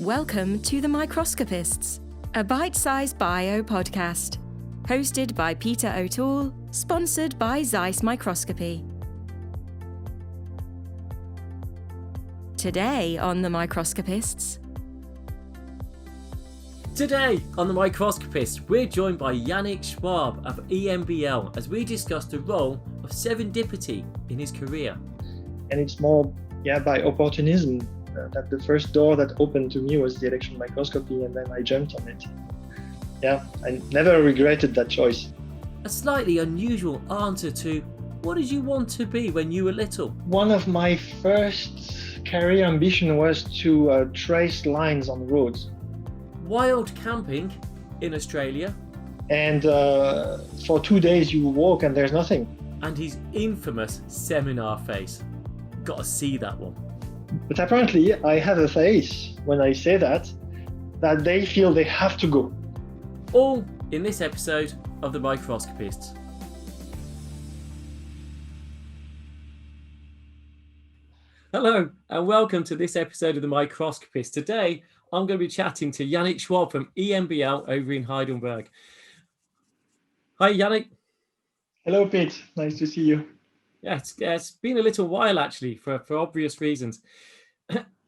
Welcome to the Microscopists, a bite-sized bio podcast, hosted by Peter O'Toole, sponsored by Zeiss Microscopy. Today on the Microscopists. Today on the Microscopists, we're joined by Yannick Schwab of Embl as we discuss the role of serendipity in his career. And it's more, by opportunism. That the first door that opened to me was the electron microscopy, and then I jumped on it. I never regretted that choice. A slightly unusual answer to what did you want to be when you were little? One of my first career ambition was to trace lines on roads. Wild camping in Australia. And for 2 days you walk and there's nothing. And his infamous seminar face. Got to see that one. But apparently I have a face when I say that they feel they have to go. All in this episode of the Microscopists. Hello and welcome to this episode of the Microscopists. Today I'm going to be chatting to Yannick Schwab from Embl over in Heidelberg. Hi Yannick. Hello Pete, nice to see you. Yeah, it's been a little while actually for obvious reasons.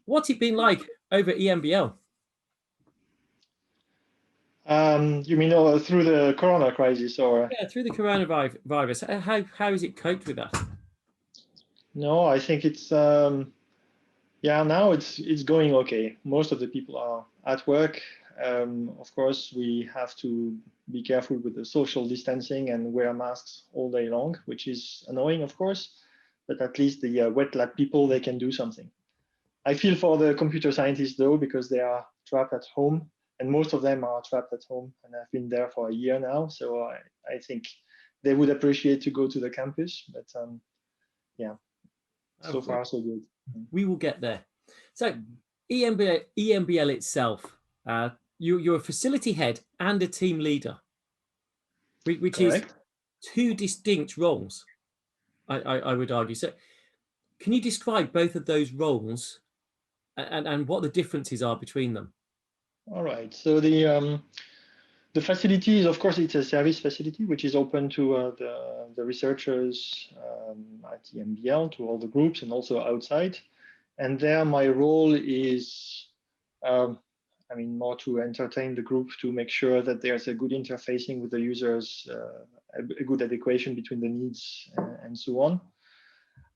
What's it been like over at Embl? You mean through the corona crisis, or? Yeah, through the coronavirus. How has it coped with that? No, I think it's now it's going okay. Most of the people are at work. Of course, we have to be careful with the social distancing and wear masks all day long, which is annoying, of course, but at least the wet lab people, they can do something. I feel for the computer scientists though, because they are trapped at home, and most of them are trapped at home, and I've been there for a year now, so I think they would appreciate to go to the campus, but so far so good. We will get there. So Embl itself, you're a facility head and a team leader, which Correct. Is two distinct roles, I would argue. So can you describe both of those roles and what the differences are between them? All right. So the facility is, of course, it's a service facility, which is open to the researchers at Embl, to all the groups, and also outside. And there my role is more to entertain the group, to make sure that there's a good interfacing with the users, a good adequation between the needs and so on.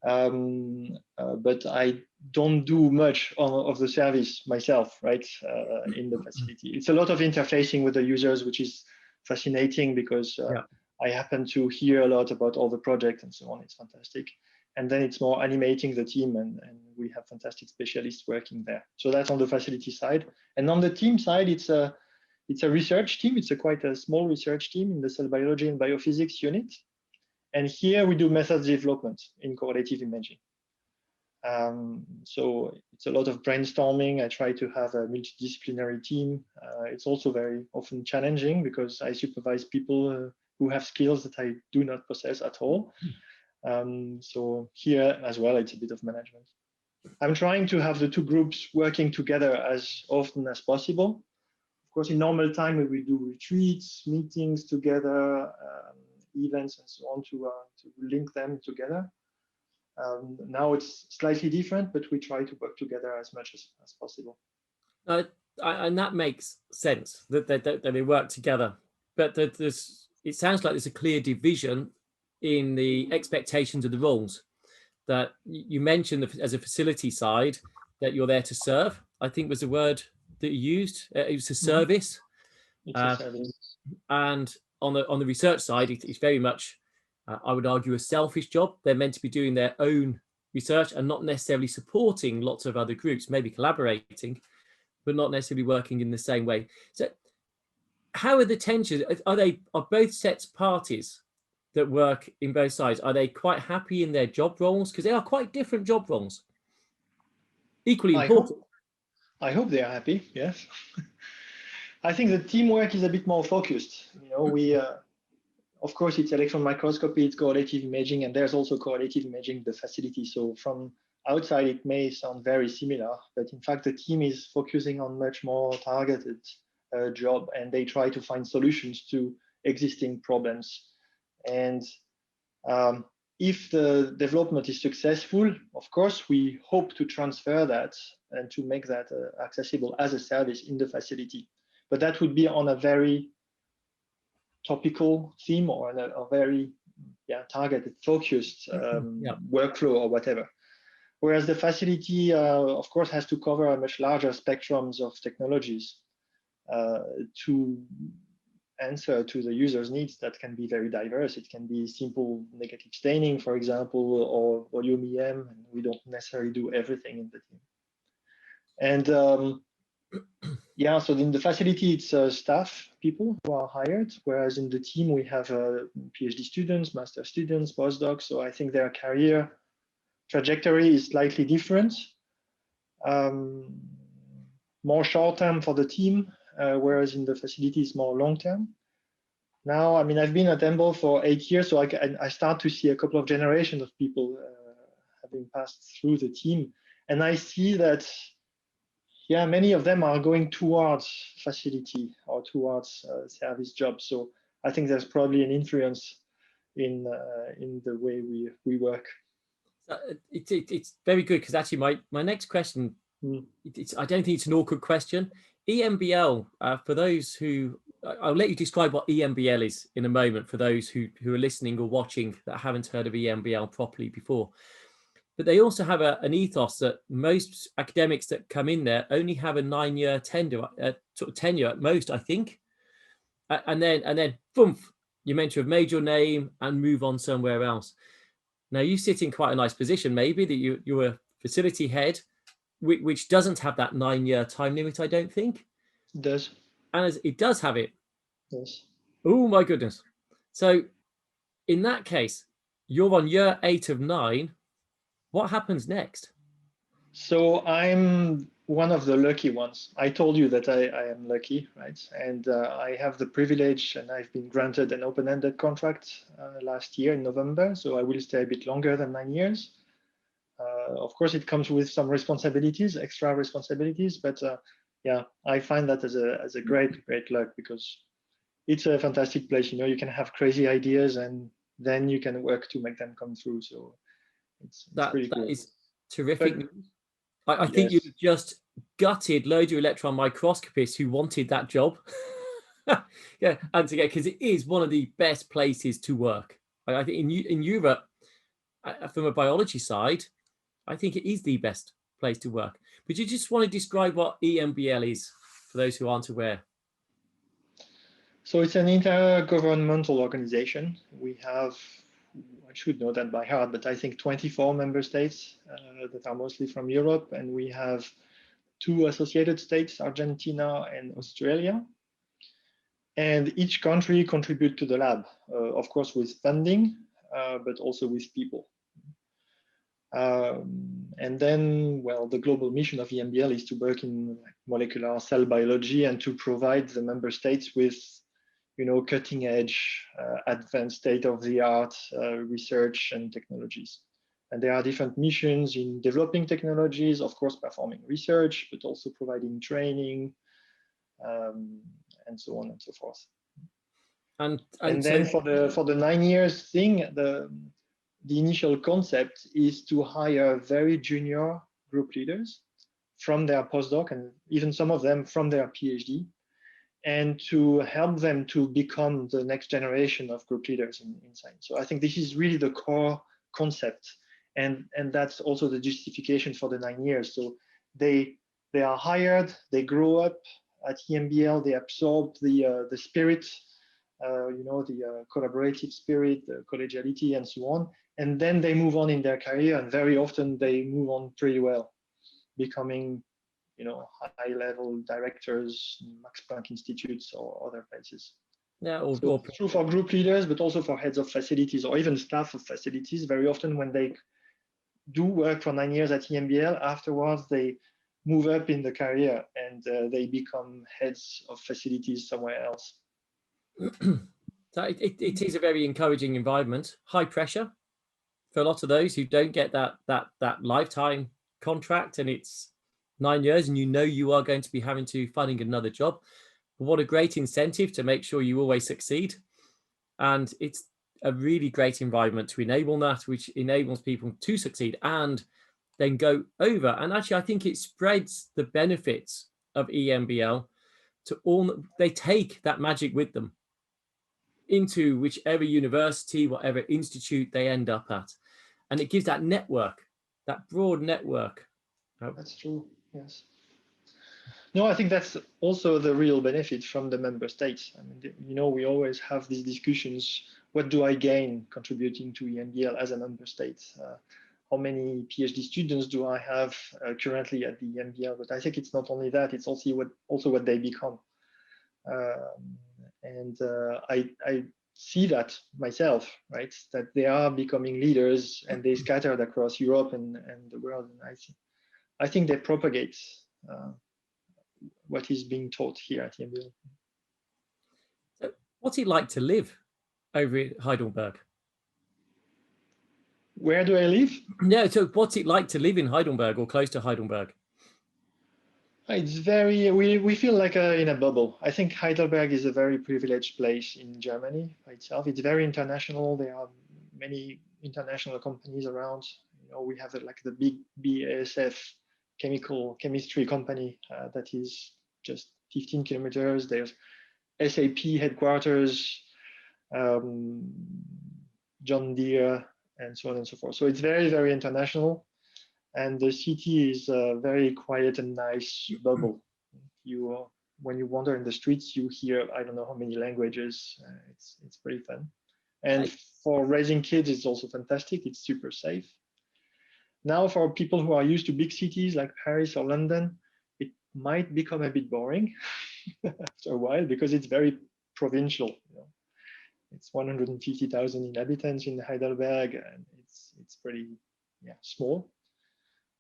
But I don't do much of the service myself, right, in the facility. It's a lot of interfacing with the users, which is fascinating because I happen to hear a lot about all the projects and so on. It's fantastic. And then it's more animating the team, and we have fantastic specialists working there. So that's on the facility side. And on the team side, it's a research team. It's quite a small research team in the cell biology and biophysics unit. And here we do methods development in correlative imaging. So it's a lot of brainstorming. I try to have a multidisciplinary team. It's also very often challenging because I supervise people who have skills that I do not possess at all. So here as well, it's a bit of management. I'm trying to have the two groups working together as often as possible. Of course, in normal time, we will do retreats, meetings together, events and so on to link them together. Now it's slightly different, but we try to work together as much as possible. And that makes sense that they work together. But it sounds like there's a clear division in the expectations of the roles. That you mentioned as a facility side that you're there to serve, I think was the word that you used. It was a service. It's a service. And on the research side, it's very much, I would argue, a selfish job. They're meant to be doing their own research and not necessarily supporting lots of other groups, maybe collaborating, but not necessarily working in the same way. So how are the tensions? Are both sets parties that work in both sides, are they quite happy in their job roles? Because they are quite different job roles. Equally important. I hope they are happy, yes. I think the teamwork is a bit more focused. We, of course, it's electron microscopy, it's correlative imaging, and there's also correlative imaging in the facility. So from outside it may sound very similar, but in fact the team is focusing on much more targeted job, and they try to find solutions to existing problems. And if the development is successful, of course, we hope to transfer that and to make that accessible as a service in the facility. But that would be on a very topical theme or a very targeted, focused workflow or whatever. Whereas the facility, of course, has to cover a much larger spectrums of technologies to answer to the user's needs that can be very diverse. It can be simple negative staining, for example, or volume EM, and we don't necessarily do everything in the team. And so in the facility, it's staff people who are hired, whereas in the team, we have PhD students, master students, postdocs. So I think their career trajectory is slightly different. More short-term for the team, whereas in the facility it's more long-term. Now, I mean, I've been at Embl for 8 years, so I start to see a couple of generations of people having passed through the team. And I see that, many of them are going towards facility or towards service jobs. So I think there's probably an influence in the way we work. It's very good, because actually my next question, I don't think it's an awkward question. EMBL, for those who, I'll let you describe what EMBL is in a moment for those who are listening or watching that haven't heard of EMBL properly before. But they also have an ethos that most academics that come in there only have a 9-year tenure at most, I think. And then boom, you're meant to have made your name and move on somewhere else. Now you sit in quite a nice position, maybe that you're a facility head, which doesn't have that 9-year time limit, I don't think. It does. And it does have it. Yes. Oh my goodness. So in that case, you're on year 8 of 9. What happens next? So I'm one of the lucky ones. I told you that I am lucky, right? And I have the privilege, and I've been granted an open-ended contract last year in November. So I will stay a bit longer than 9 years. Of course, it comes with some responsibilities, extra responsibilities, but I find that as a great luck, because it's a fantastic place. You can have crazy ideas, and then you can work to make them come through. So it's pretty cool. That is terrific. But I think you just gutted loads of electron microscopists who wanted that job. And to get, because it is one of the best places to work. I think in Europe, from a biology side, I think it is the best place to work. But you just want to describe what EMBL is for those who aren't aware. So it's an intergovernmental organization. We have, I should know that by heart, but I think 24 member states that are mostly from Europe. And we have 2 associated states, Argentina and Australia. And each country contributes to the lab, of course, with funding, but also with people. And then, well, the global mission of EMBL is to work in molecular cell biology and to provide the member states with, cutting edge, advanced state-of-the-art research and technologies. And there are different missions in developing technologies, of course, performing research, but also providing training, and so on and so forth. And then for the 9 years thing, the initial concept is to hire very junior group leaders from their postdoc, and even some of them from their PhD, and to help them to become the next generation of group leaders in science. So I think this is really the core concept, and that's also the justification for the 9 years. So they are hired, they grow up at EMBL, they absorb the spirit, the collaborative spirit, the collegiality, and so on. And then they move on in their career, and very often they move on pretty well, becoming, high-level directors, Max Planck Institutes or other places. Yeah, so true for group leaders, but also for heads of facilities or even staff of facilities. Very often, when they do work for 9 years at EMBL, afterwards they move up in the career and they become heads of facilities somewhere else. So it is a very encouraging environment. High pressure. for a lot of those who don't get that lifetime contract, and it's 9 years, and you are going to be having to finding another job. But what a great incentive to make sure you always succeed. And it's a really great environment to enable that, which enables people to succeed and then go over. And actually, I think it spreads the benefits of EMBL to all. They take that magic with them into whichever university, whatever institute they end up at. And it gives that network, that broad network. That's true, yes. No, I think that's also the real benefit from the member states. I mean, we always have these discussions. What do I gain contributing to EMBL as a member state? How many PhD students do I have currently at the EMBL? But I think it's not only that, it's also what they become. I see that myself, right? That they are becoming leaders and they scattered across Europe and the world. And I think they propagate what is being taught here at Embl. So what's it like to live over at Heidelberg? Where do I live? Yeah, so what's it like to live in Heidelberg or close to Heidelberg? It's very, we feel like in a bubble. I think Heidelberg is a very privileged place in Germany by itself. It's very international. There are many international companies around. We have like the big BASF chemistry company that is just 15 kilometers. There's SAP headquarters, John Deere, and so on and so forth. So it's very, very international. And the city is a very quiet and nice bubble. When you wander in the streets, you hear, I don't know how many languages. It's pretty fun. And for raising kids, it's also fantastic. It's super safe. Now, for people who are used to big cities like Paris or London, it might become a bit boring after a while because it's very provincial. It's 150,000 inhabitants in Heidelberg, and it's pretty small.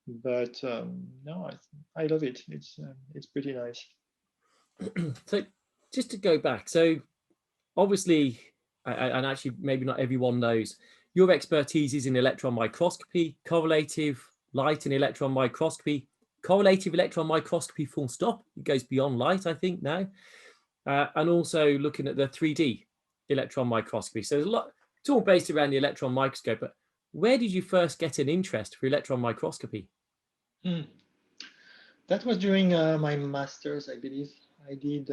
But no, I love it. It's pretty nice. So just to go back, so obviously, and actually maybe not everyone knows, your expertise is in electron microscopy, correlative light and electron microscopy, correlative electron microscopy full stop. It goes beyond light, I think, now. And also looking at the 3D electron microscopy. So there's a lot, it's all based around the electron microscope. But where did you first get an interest for electron microscopy? That was during my master's, I believe. I did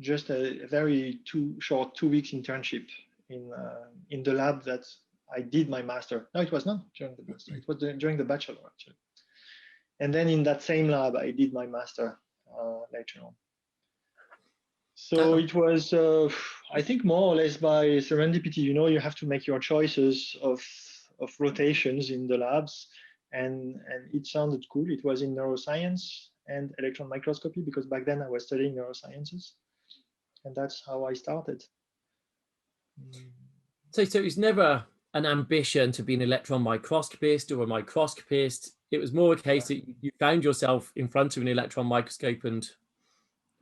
just a very short 2 weeks internship in the lab that I did my master. No, it was not during the master. It was during the bachelor, actually. And then in that same lab, I did my master later on. So it was, I think, more or less by serendipity. You have to make your choices of rotations in the labs, and it sounded cool. It was in neuroscience and electron microscopy, because back then I was studying neurosciences, and that's how I started. So it's never an ambition to be an electron microscopist or a microscopist. It was more a case that you found yourself in front of an electron microscope and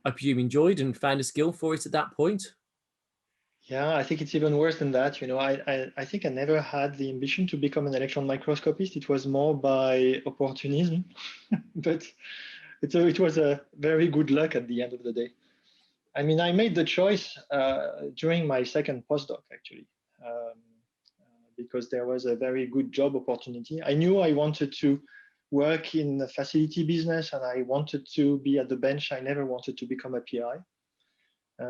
I presume enjoyed and found a skill for it at that point. Yeah, I think it's even worse than that. I think I never had the ambition to become an electron microscopist. It was more by opportunism, but it was a very good luck at the end of the day. I mean, I made the choice during my second postdoc, actually, because there was a very good job opportunity. I knew I wanted to work in the facility business and I wanted to be at the bench. I never wanted to become a PI.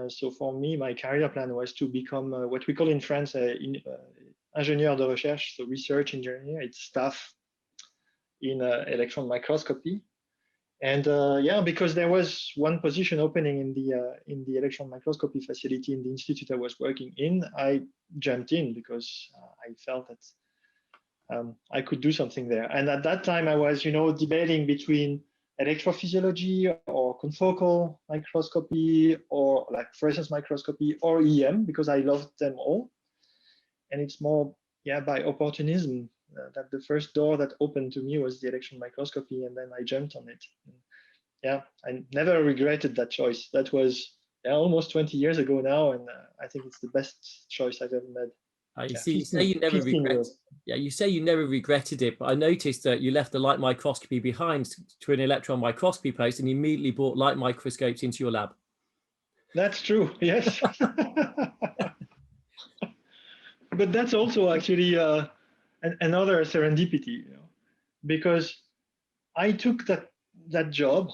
So for me, my career plan was to become what we call in France ingénieur de recherche, so research engineer. It's staff in electron microscopy. And because there was one position opening in the electron microscopy facility in the institute I was working in, I jumped in because I felt that I could do something there. And at that time, I was, debating between electrophysiology or confocal microscopy or like fluorescence microscopy or EM, because I loved them all. And it's more, by opportunism that the first door that opened to me was the electron microscopy, and then I jumped on it. And I never regretted that choice. That was almost 20 years ago now, and I think it's the best choice I've ever made. You Yeah, see, you say you never 15 regret. years. Yeah, you say you never regretted it, but I noticed that you left the light microscopy behind to an electron microscopy post, and you immediately brought light microscopes into your lab. That's true. Yes. But that's also actually another serendipity, because I took that job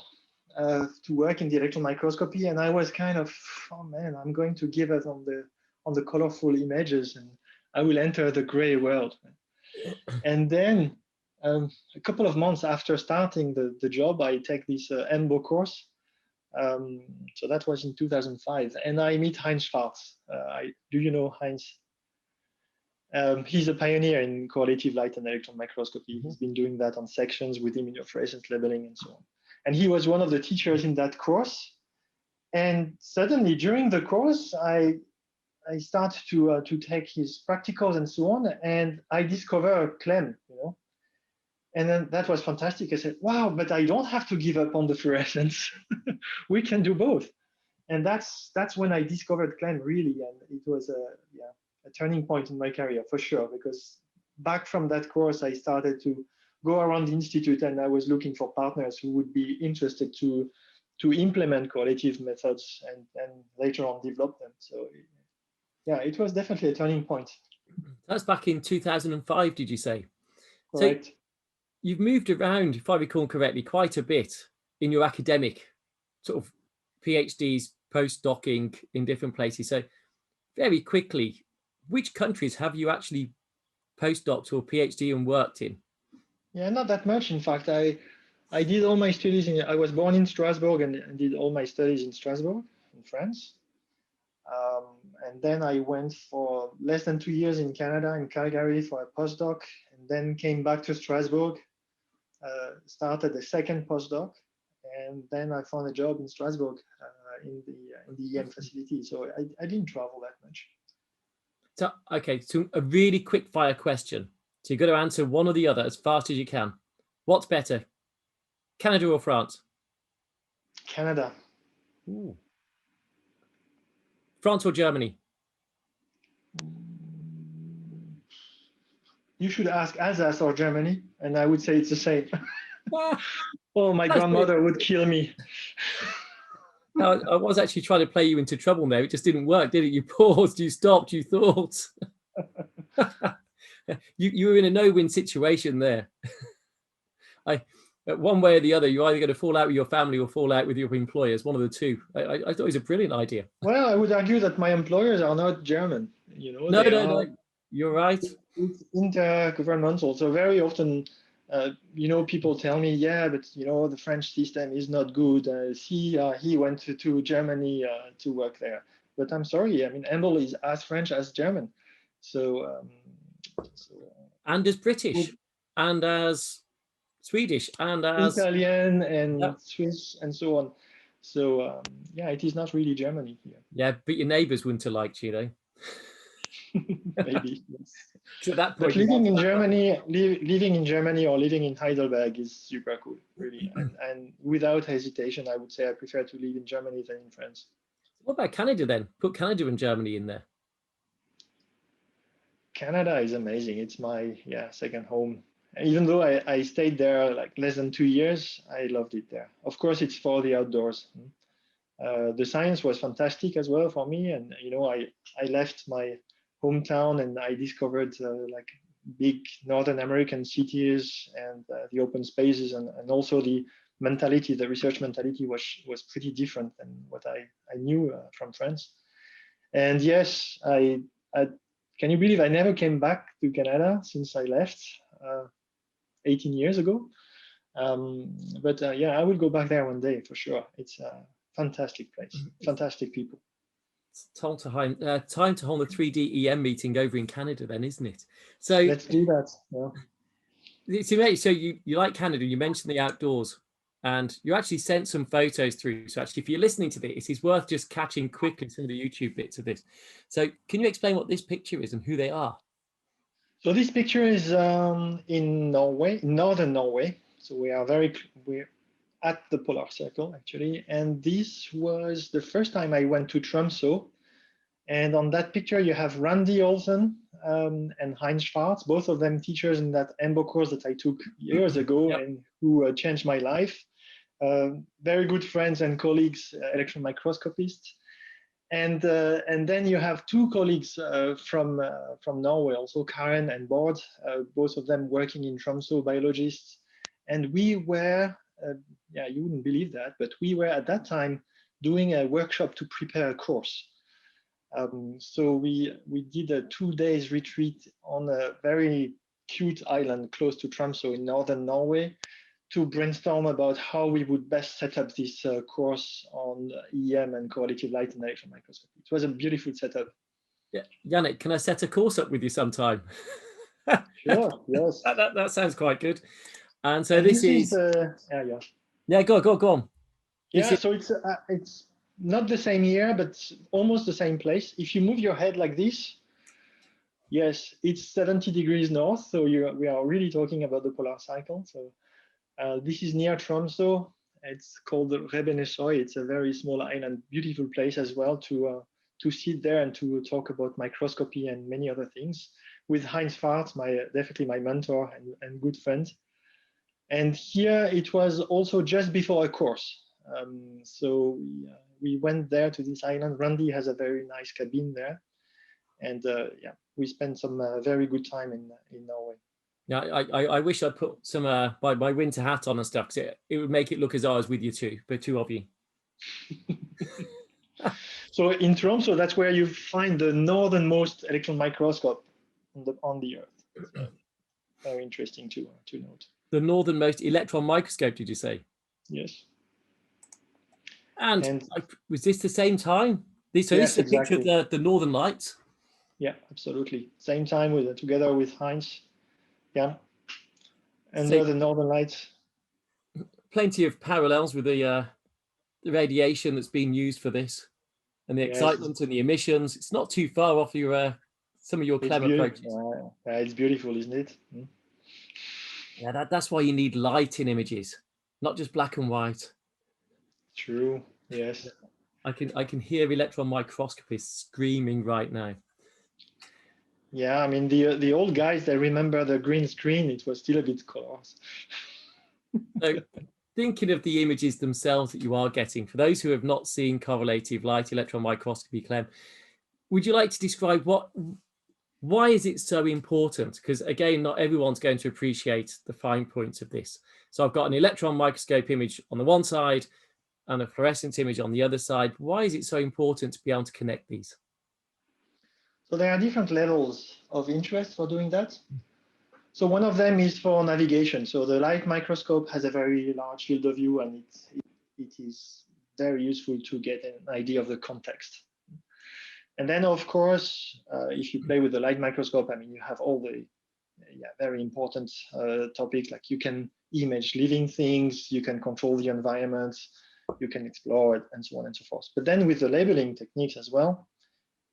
to work in the electron microscopy, and I was kind of, oh man, I'm going to give it on the colorful images, and I will enter the gray world. And then a couple of months after starting the job, I take this Embl course. So that was in 2005, and I meet Heinz Schwab. Do you know Heinz? He's a pioneer in correlative light and electron microscopy. He's been doing that on sections with immunofluorescence labeling and so on. And he was one of the teachers in that course. And suddenly during the course, I started to take his practicals and so on, and I discovered CLEM, And then that was fantastic. I said, wow, but I don't have to give up on the fluorescence. We can do both. And that's when I discovered CLEM really, and it was a turning point in my career for sure, because back from that course, I started to go around the institute, and I was looking for partners who would be interested to implement correlative methods and later on develop them. So yeah, it was definitely a turning point. That's back in 2005, did you say? Correct. So you've moved around, if I recall correctly, quite a bit in your academic sort of PhDs, postdocing in different places. So very quickly, which countries have you actually postdocked or PhD and worked in? Yeah, not that much. In fact, I did all my studies I was born in Strasbourg and did all my studies in Strasbourg, in France. And then I went for less than 2 years in Canada, in Calgary, for a postdoc, and then came back to Strasbourg, started a second postdoc, and then I found a job in Strasbourg in the EM facility. So I didn't travel that much. So, okay, so a really quick fire question. So you've got to answer one or the other as fast as you can. What's better, Canada or France? Canada. Ooh. France or Germany? You should ask Alsace or Germany, and I would say it's the same. Ah, Oh, my grandmother would kill me. I was actually trying to play you into trouble there. It just didn't work, did it? You paused, you stopped, you thought. you were in a no-win situation there. One way or the other, you're either going to fall out with your family or fall out with your employers, one of the two. I thought it was a brilliant idea. Well, I would argue that my employers are not German. No, you're right. It's intergovernmental. So very often, people tell me, yeah, but the French system is not good. He went to Germany to work there. But I'm sorry, I mean, Embl is as French as German. And as British, and as Swedish, and as Italian and Swiss and so on. So yeah, it is not really Germany here. Yeah, but your neighbours wouldn't have liked you, Maybe. Yes. So that but living in Germany or living in Heidelberg is super cool, really. And without hesitation, I would say I prefer to live in Germany than in France. What about Canada then? Put Canada and Germany in there. Canada is amazing. It's my second home. Even though I stayed there like less than 2 years, I loved it there. Of course, it's for the outdoors. The science was fantastic as well for me. And, I left my hometown and I discovered like big Northern American cities and the open spaces and also the mentality, the research mentality was pretty different than what I knew from France. And yes, can you believe I never came back to Canada since I left 18 years ago? But I will go back there one day for sure. It's a fantastic place, fantastic people. It's time to hold a 3D EM meeting over in Canada then, isn't it? So let's do that. Yeah. So you like Canada, you mentioned the outdoors, and you actually sent some photos through. So actually, if you're listening to this, it's worth just catching quickly some of the YouTube bits of this. So can you explain what this picture is and who they are? So this picture is in Norway, northern Norway. So we're at the polar circle actually. And this was the first time I went to Tromsø. And on that picture, you have Randy Olsen, and Heinz Schwarz, both of them teachers in that Embl course that I took years ago and who changed my life. Very good friends and colleagues, electron microscopists. And then you have two colleagues from Norway, also Karen and Bård, both of them working in Tromsø, biologists. And we were, yeah, you wouldn't believe that, but we were at that time doing a workshop to prepare a course. So we did a 2 days retreat on a very cute island close to Tromsø in northern Norway to brainstorm about how we would best set up this course on EM and correlative light and electron microscopy. It was a beautiful setup. Yeah, Yannick, can I set a course up with you sometime? Sure, yes. That sounds quite good. And so this is yeah, go on. Yeah, so it's not the same year, but almost the same place. If you move your head like this, yes, it's 70 degrees north. So we are really talking about the polar cycle. So this is near Tromsø. It's called Rebenesøy. It's a very small island, beautiful place as well to sit there and to talk about microscopy and many other things with Heinz Schwarz, definitely my mentor and good friend. And here it was also just before a course. So we went there to this island. Randy has a very nice cabin there. And yeah, we spent some very good time in Norway. Yeah, I wish I'd put some my winter hat on and stuff, because it would make it look as I was with you two of you. So in Tromsø, that's where you find the northernmost electron microscope on the Earth. So very interesting to note. The northernmost electron microscope, did you say? Yes. And was this the same time? This is a picture of the Northern Lights. Yeah, absolutely. Same time together with Heinz. Yeah. And the Northern Lights. Plenty of parallels with the radiation that's being used for this, and the excitement and the emissions. It's not too far off your some of your CLEM approaches. Yeah, it's beautiful, isn't it? Mm. Yeah, that's why you need light in images, not just black and white. True. Yes. I can hear electron microscopists screaming right now. Yeah, I mean the old guys, they remember the green screen. It was still a bit colors. So, thinking of the images themselves that you are getting, for those who have not seen correlative light electron microscopy CLEM, would you like to describe why is it so important? Because again, not everyone's going to appreciate the fine points of this. So I've got an electron microscope image on the one side and a fluorescent image on the other side. Why is it so important to be able to connect these? So there are different levels of interest for doing that. So one of them is for navigation. So the light microscope has a very large field of view, and it is very useful to get an idea of the context. And then, of course, if you play with the light microscope, I mean, you have all the very important topics, like you can image living things, you can control the environment, you can explore it, and so on and so forth. But then with the labeling techniques as well,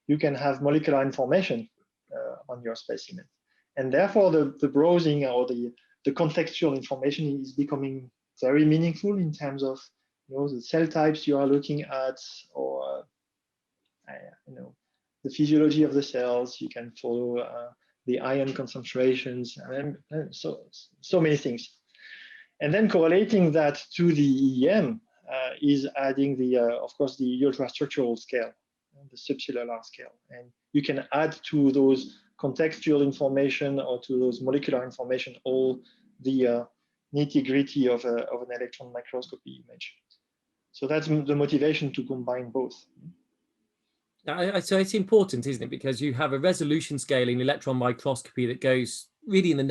you can have molecular information on your specimen. And therefore, the browsing or the contextual information is becoming very meaningful in terms of the cell types you are looking at, or the physiology of the cells. You can follow the ion concentrations, and so many things. And then correlating that to the EM is adding of course, the ultrastructural scale, the subcellular scale, and you can add to those contextual information or to those molecular information all the nitty-gritty of an electron microscopy image. So that's the motivation to combine both. So it's important, isn't it? Because you have a resolution scale in electron microscopy that goes really in the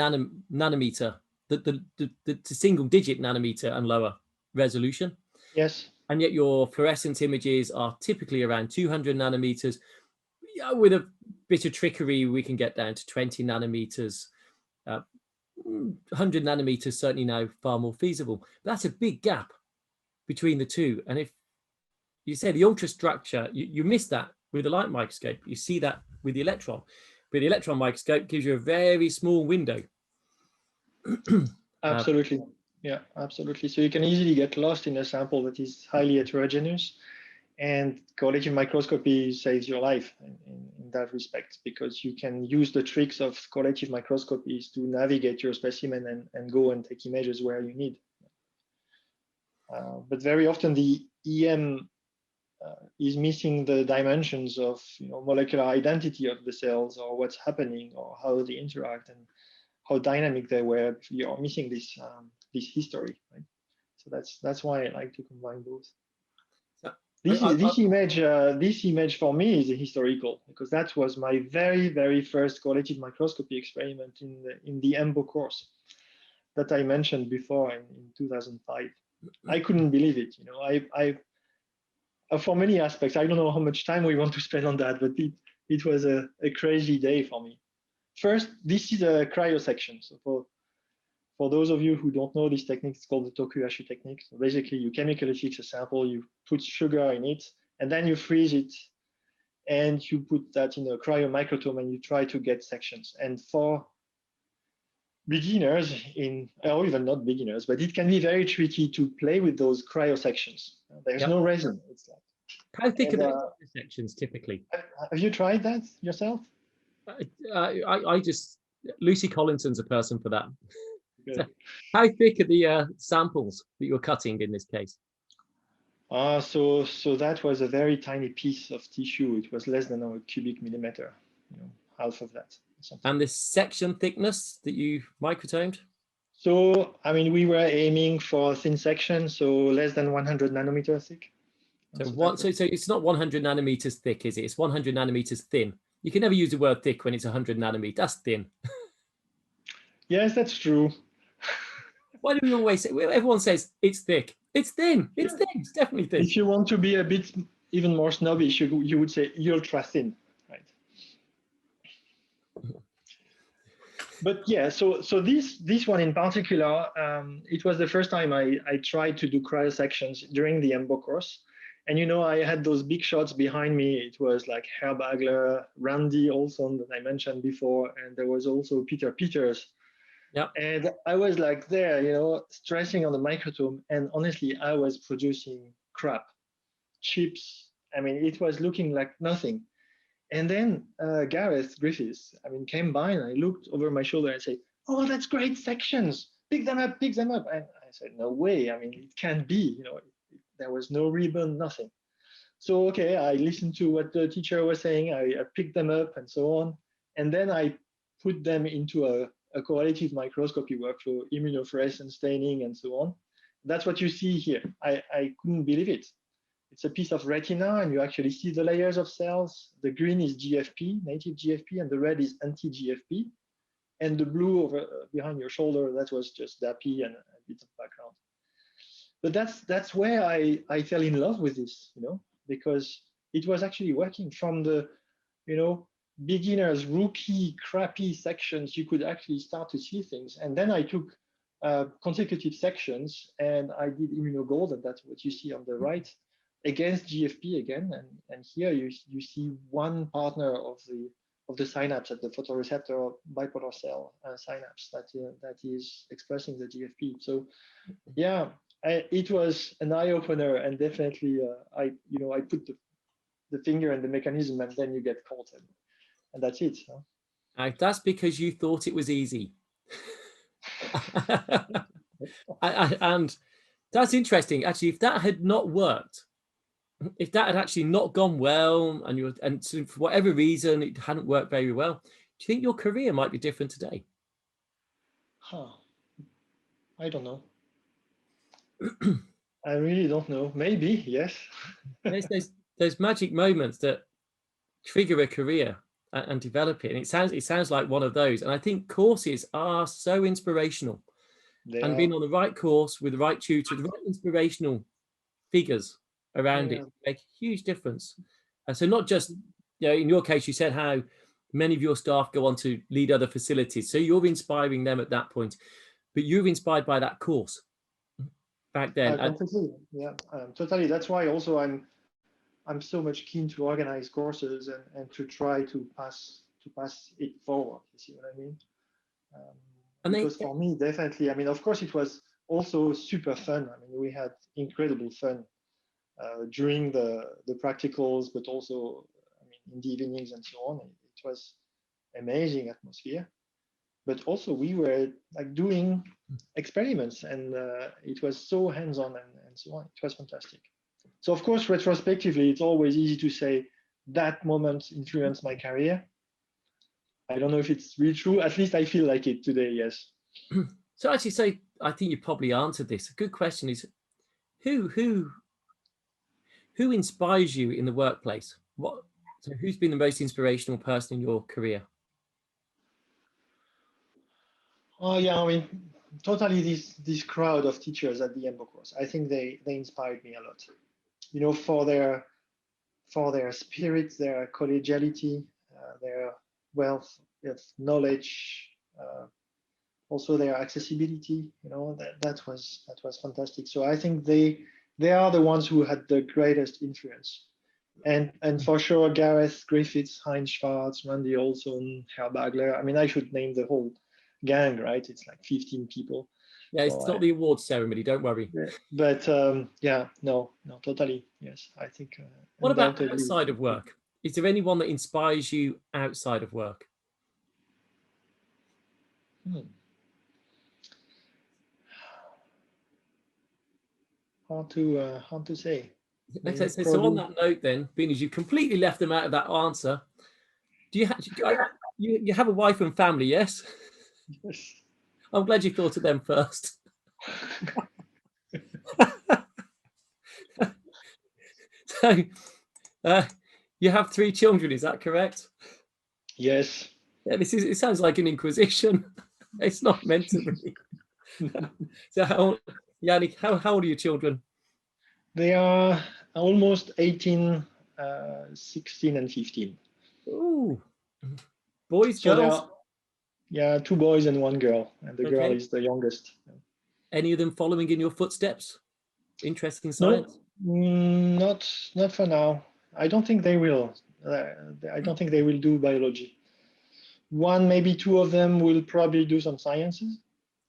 nanometer, the single-digit nanometer and lower resolution. Yes. And yet your fluorescent images are typically around 200 nanometers. With a bit of trickery, we can get down to 20 nanometers. 100 nanometers certainly now far more feasible. But that's a big gap between the two. And if you say the ultrastructure, you miss that with the light microscope. You see that with the electron. But the electron microscope gives you a very small window. Absolutely. Yeah, absolutely. So you can easily get lost in a sample that is highly heterogeneous. And correlative microscopy saves your life in that respect, because you can use the tricks of correlative microscopies to navigate your specimen and go and take images where you need. But very often the EM is missing the dimensions of molecular identity of the cells, or what's happening, or how they interact and how dynamic they were. You are missing this this history, right? So that's why I like to combine both. This image for me is a historical, because that was my very first correlative microscopy experiment in the Embl course that I mentioned before in 2005. I couldn't believe it. For many aspects, I don't know how much time we want to spend on that, but it was a crazy day for me. First, this is a cryosection. So for those of you who don't know this technique, it's called the Tokuhashi technique. So basically, you chemically fix a sample, you put sugar in it, and then you freeze it, and you put that in a cryomicrotome, and you try to get sections. And for beginners, or even not beginners, but it can be very tricky to play with those cryosections. There's no resin. It's like, how thick are those sections typically? Have you tried that yourself? I just, Lucy Collinson's a person for that. So how thick are the samples that you're cutting in this case? So that was a very tiny piece of tissue. It was less than a cubic millimeter, half of that. And the section thickness that you microtomed? So, I mean, we were aiming for thin section, so less than 100 nanometers thick. So it's not 100 nanometers thick, is it? It's 100 nanometers thin. You can never use the word thick when it's 100 nanometers. That's thin. Yes, that's true. Why do we always say, everyone says it's thick? It's thin. It's thin. It's definitely thin. If you want to be a bit even more snobbish, you would say ultra thin, right? But yeah, so this one in particular, it was the first time I tried to do cryosections during the Embl course. And I had those big shots behind me. It was like Herb Agler, Randy Olson that I mentioned before, and there was also Peter Peters. Yeah. And I was like there, stressing on the microtome, and honestly, I was producing crap, chips. I mean, it was looking like nothing. And then Gareth Griffiths, came by, and I looked over my shoulder and said, "Oh, that's great sections. Pick them up, pick them up." And I said, "No way. It can't be. There was no ribbon, nothing." So okay, I listened to what the teacher was saying. I picked them up and so on, and then I put them into a correlative microscopy workflow, immunofluorescence staining, and so on. That's what you see here. I couldn't believe it. It's a piece of retina, and you actually see the layers of cells. The green is GFP, native GFP, and the red is anti-GFP. And the blue over behind your shoulder, that was just DAPI and a bit of background. But that's where I fell in love with this, because it was actually working from the, beginners, rookie, crappy sections. You could actually start to see things. And then I took consecutive sections, and I did immunogold, and that's what you see on the right, against GFP again, and here you see one partner of the synapse at the photoreceptor bipolar cell synapse that is expressing the GFP. So yeah, it was an eye opener, and definitely I put the finger in the mechanism, and then you get caught, and that's it. That's because you thought it was easy. And that's interesting. Actually, if that had not worked, if that had actually not gone well, and for whatever reason it hadn't worked very well, do you think your career might be different today? I don't know. I really don't know. Maybe, yes. There's magic moments that trigger a career and develop it, and it sounds like one of those. And I think courses are so inspirational, and being on the right course with the right tutor, the right inspirational figures around it make a huge difference. And so not just, in your case, you said how many of your staff go on to lead other facilities. So you're inspiring them at that point, but you're inspired by that course back then. Completely. Yeah, totally. That's why also I'm so much keen to organize courses and to try to pass it forward. You see what I mean? Because for me, definitely, of course, it was also super fun. We had incredible fun. during the practicals, but also, I mean, in the evenings and so on. It was amazing atmosphere. But also we were like doing experiments, and it was so hands-on and so on. It was fantastic. So of course, retrospectively, it's always easy to say that moment influenced my career. I don't know if it's really true. At least I feel like it today, yes. So actually, so I think you probably answered this. A good question is, who inspires you in the workplace? So who's been the most inspirational person in your career? Oh yeah, I mean, totally this crowd of teachers at the Embl course. I think they inspired me a lot. You know, for their spirit, their collegiality, their wealth of knowledge, also their accessibility. You know, that was fantastic. So I think they are the ones who had the greatest influence. And for sure, Gareth Griffiths, Heinz Schwarz, Randy Olson, Herr Bagler. I mean, I should name the whole gang, right? It's like 15 people. Yeah, it's not the awards ceremony, don't worry. But yeah, no, totally. Yes, I think. What about outside of work? Is there anyone that inspires you outside of work? Hard to say. Okay, so on that note, then, being as you completely left them out of that answer, do you have a wife and family? Yes. Yes. I'm glad you thought of them first. So, you have 3 children, is that correct? Yes. Yeah, it sounds like an inquisition. It's not meant to be. So, Yannick, how old are your children? They are almost 18, 16, and 15. Ooh, boys, girls? Yeah, 2 boys and 1 girl, and the girl is the youngest. Any of them following in your footsteps? Interested in science? No, not for now. I don't think they will. I don't think they will do biology. 1, maybe 2 of them will probably do some sciences.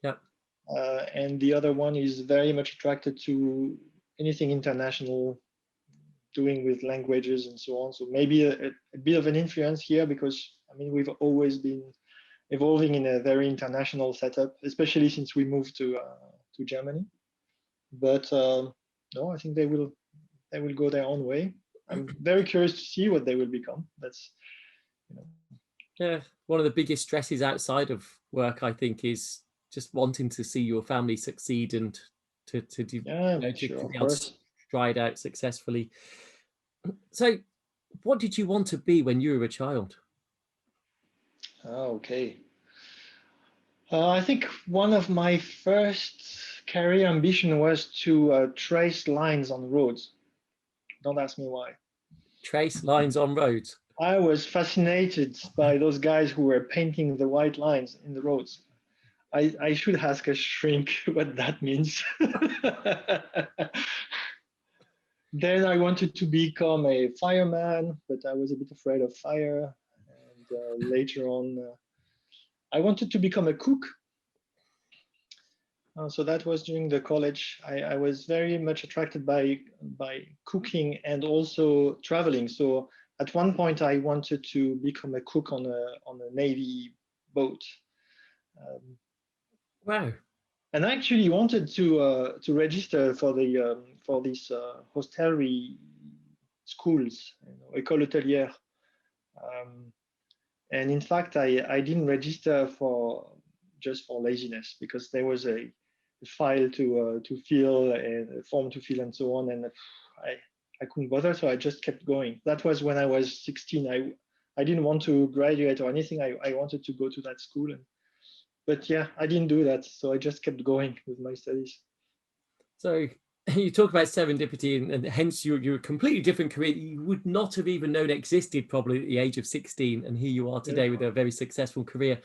Yeah. And the other one is very much attracted to anything international, doing with languages and so on. So maybe a bit of an influence here, because I mean, we've always been evolving in a very international setup, especially since we moved to Germany. But no, I think they will go their own way. I'm very curious to see what they will become. That's, you know. Yeah, one of the biggest stresses outside of work, I think, is just wanting to see your family succeed and to be able to stride out successfully. So, what did you want to be when you were a child? Okay. I think one of my first career ambition was to trace lines on roads. Don't ask me why. Trace lines on roads? I was fascinated by those guys who were painting the white lines in the roads. I should ask a shrink what that means. Then I wanted to become a fireman, but I was a bit afraid of fire. And later on, I wanted to become a cook. So that was during the college. I was very much attracted by cooking and also traveling. So at one point, I wanted to become a cook on a Navy boat. Wow! And I actually wanted to register for these hostelry schools, école hôtelière. And in fact, I didn't register just for laziness, because there was a file to fill and a form to fill and so on, and I couldn't bother, so I just kept going. That was when I was 16. I didn't want to graduate or anything. I wanted to go to that school, but yeah, I didn't do that, so I just kept going with my studies. So you talk about serendipity, and hence you're a completely different career you would not have even known existed probably at the age of 16, and here you are today with a very successful career.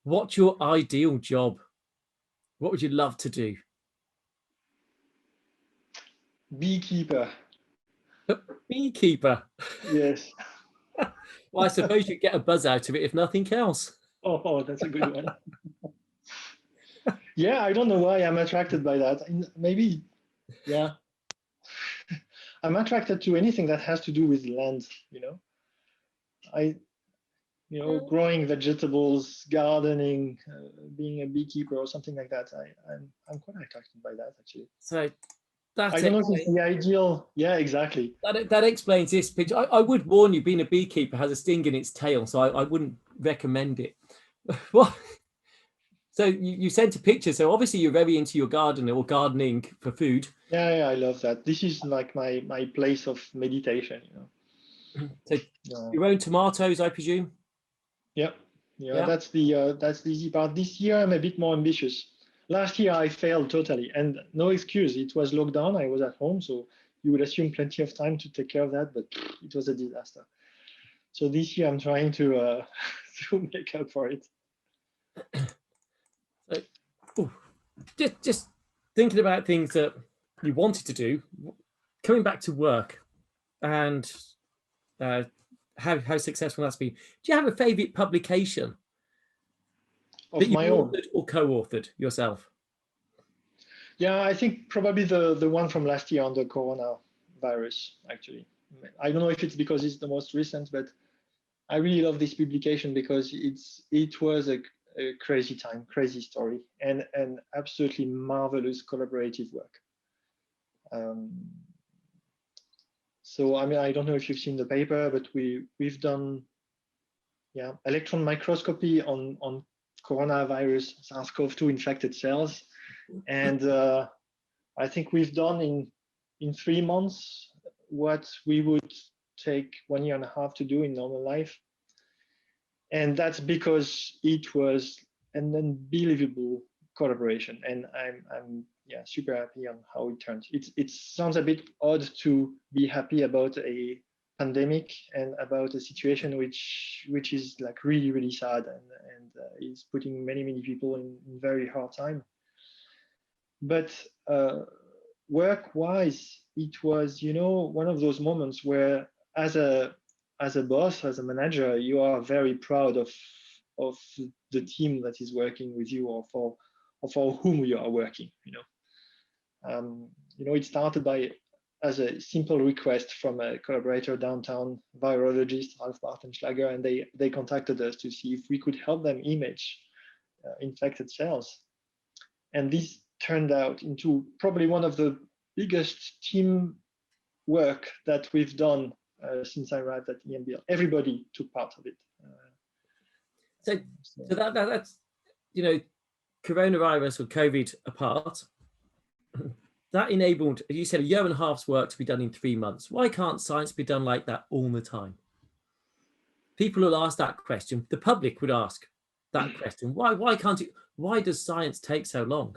What's your ideal job? What would you love to do? Beekeeper. Beekeeper? Yes. Well, I suppose you'd get a buzz out of it if nothing else. Oh, that's a good one. Yeah, I don't know why I'm attracted by that. Maybe, yeah. I'm attracted to anything that has to do with land, growing vegetables, gardening, being a beekeeper or something like that. I'm quite attracted by that, actually. So that I don't know if it's the ideal. Yeah, exactly. That explains this picture. I would warn you, being a beekeeper has a sting in its tail, so I wouldn't recommend it. What? So you sent a picture. So obviously you're very into your garden or gardening for food. Yeah, I love that. This is like my place of meditation. So your own tomatoes, I presume. Yeah. That's the easy part. This year I'm a bit more ambitious. Last year I failed totally, and no excuse. It was lockdown. I was at home, so you would assume plenty of time to take care of that, but it was a disaster. So this year I'm trying to to make up for it. Just thinking about things that you wanted to do, coming back to work, and how successful that's been. Do you have a favorite publication of my own authored or co-authored yourself? Yeah, I think probably the one from last year on the coronavirus, actually. I don't know if it's because it's the most recent, but I really love this publication because it was a crazy time, crazy story, and absolutely marvelous collaborative work. So I mean, I don't know if you've seen the paper, but we've done electron microscopy on coronavirus SARS-CoV-2 infected cells, and I think we've done in 3 months what we would take 1.5 years to do in normal life. And that's because it was an unbelievable collaboration, and I'm super happy on how it turns. It sounds a bit odd to be happy about a pandemic and about a situation which is like really sad and is putting many people in very hard time. But work-wise, it was one of those moments where as a boss, as a manager, you are very proud of the team that is working with you, or for whom you are working. It started as a simple request from a collaborator downtown, virologist Ralph Bartenschlager, and they contacted us to see if we could help them image infected cells. And this turned out into probably one of the biggest team work that we've done since I arrived at Embl. Everybody took part of it. So that's coronavirus or COVID apart. That enabled, as you said, 1.5 years work to be done in 3 months. Why can't science be done like that all the time? People will ask that question. The public would ask that question. Why can't it? Why does science take so long?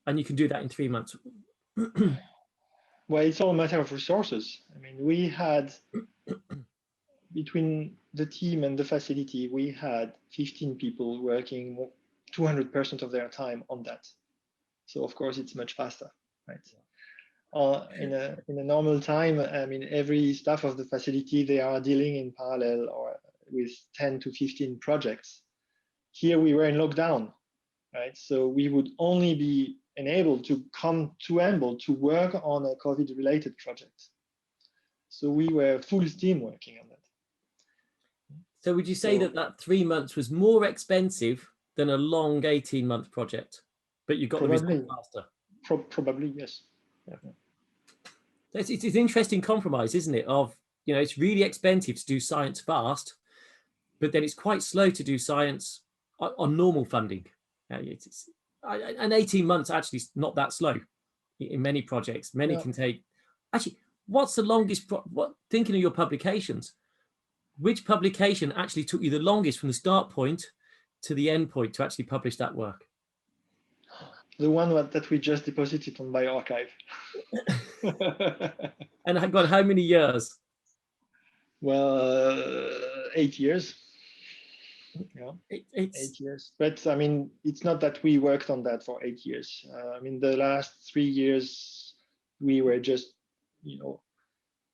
And you can do that in 3 months. Well, it's all a matter of resources. I mean, we had, between the team and the facility, we had 15 people working 200% of their time on that. So of course it's much faster, right? In a normal time, I mean, every staff of the facility, they are dealing in parallel or with 10 to 15 projects. Here we were in lockdown, right? So we would only be enabled to come to Embl to work on a COVID-related project. So we were full steam working on that. So would you say that 3 months was more expensive than a long 18-month project, but you got the result faster? Probably, yes. Yeah. It's an interesting compromise, isn't it? Of, it's really expensive to do science fast, but then it's quite slow to do science on normal funding. And 18 months actually is not that slow in many projects. Many can take. Actually, what's the longest? Thinking of your publications, which publication actually took you the longest from the start point to the end point to actually publish that work? The one that we just deposited on bioRxiv. And I've got how many years? Well, 8 years. Yeah, 8 years. But I mean, it's not that we worked on that for 8 years. I mean, the last 3 years, we were just,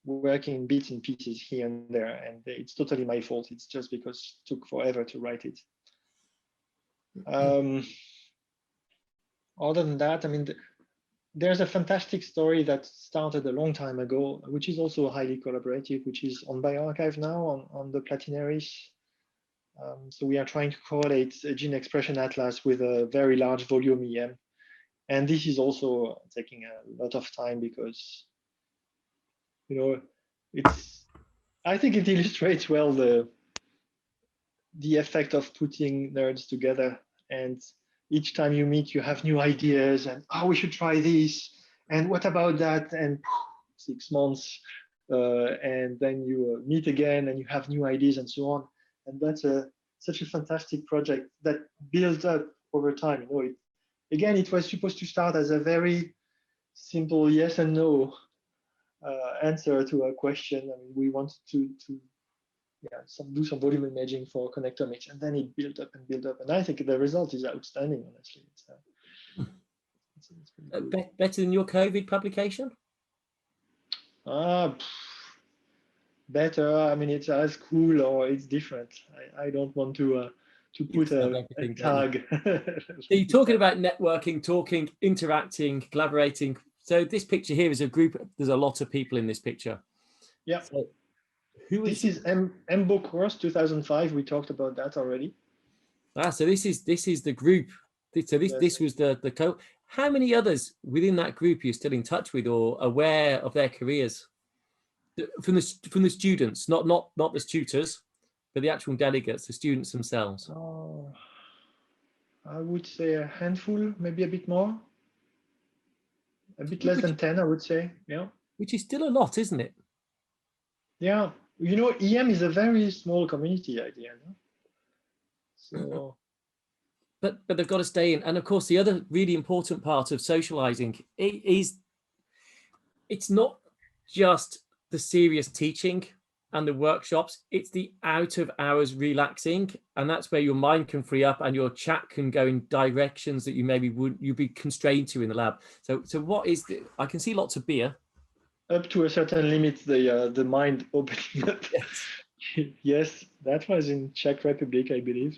working bits and pieces here and there. And it's totally my fault. It's just because it took forever to write it. Other than that, I mean, there's a fantastic story that started a long time ago, which is also highly collaborative, which is on bioRxiv now on the Platinaris. So we are trying to correlate a gene expression atlas with a very large volume EM. And this is also taking a lot of time because, I think it illustrates well the effect of putting nerds together. And each time you meet, you have new ideas and, oh, we should try this. And what about that? And 6 months, and then you meet again and you have new ideas and so on. And that's such a fantastic project that builds up over time. Again, it was supposed to start as a very simple yes and no answer to a question. I mean, we wanted to do some volume imaging for connectomics, and then it built up and built up. And I think the result is outstanding, honestly. It's cool. Better than your COVID publication? Better. I mean, it's as cool or it's different. I don't want to put a tag. So you're talking about networking, talking, interacting, collaborating. So this picture here is a group. There's a lot of people in this picture. Yeah. So this is Embl course 2005. We talked about that already. So this is the group. So this was the co. How many others within that group are you still in touch with or aware of their careers? From the students, not the tutors, but the actual delegates, the students themselves. I would say a handful, maybe a bit more. A bit less than 10, I would say. Yeah. Which is still a lot, isn't it? Yeah. EM is a very small community idea. No? So. But they've got to stay in. And of course, the other really important part of socializing is it's not just the serious teaching and the workshops, it's the out of hours relaxing, and that's where your mind can free up and your chat can go in directions that you maybe you'd be constrained to in the lab. So what is I can see lots of beer. Up to a certain limit, the mind opening up. Yes. Yes, that was in Czech Republic, I believe.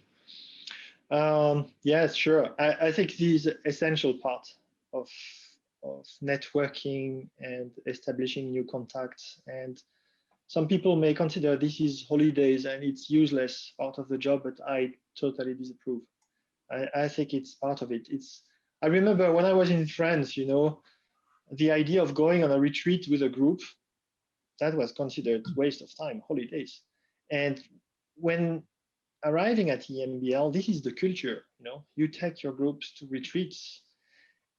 Yes, sure. I think this is an essential part of networking and establishing new contacts. And some people may consider this is holidays and it's useless part of the job, but I totally disapprove. I think it's part of it. I remember when I was in France, the idea of going on a retreat with a group, that was considered waste of time, holidays. And when arriving at EMBL, this is the culture, you take your groups to retreats.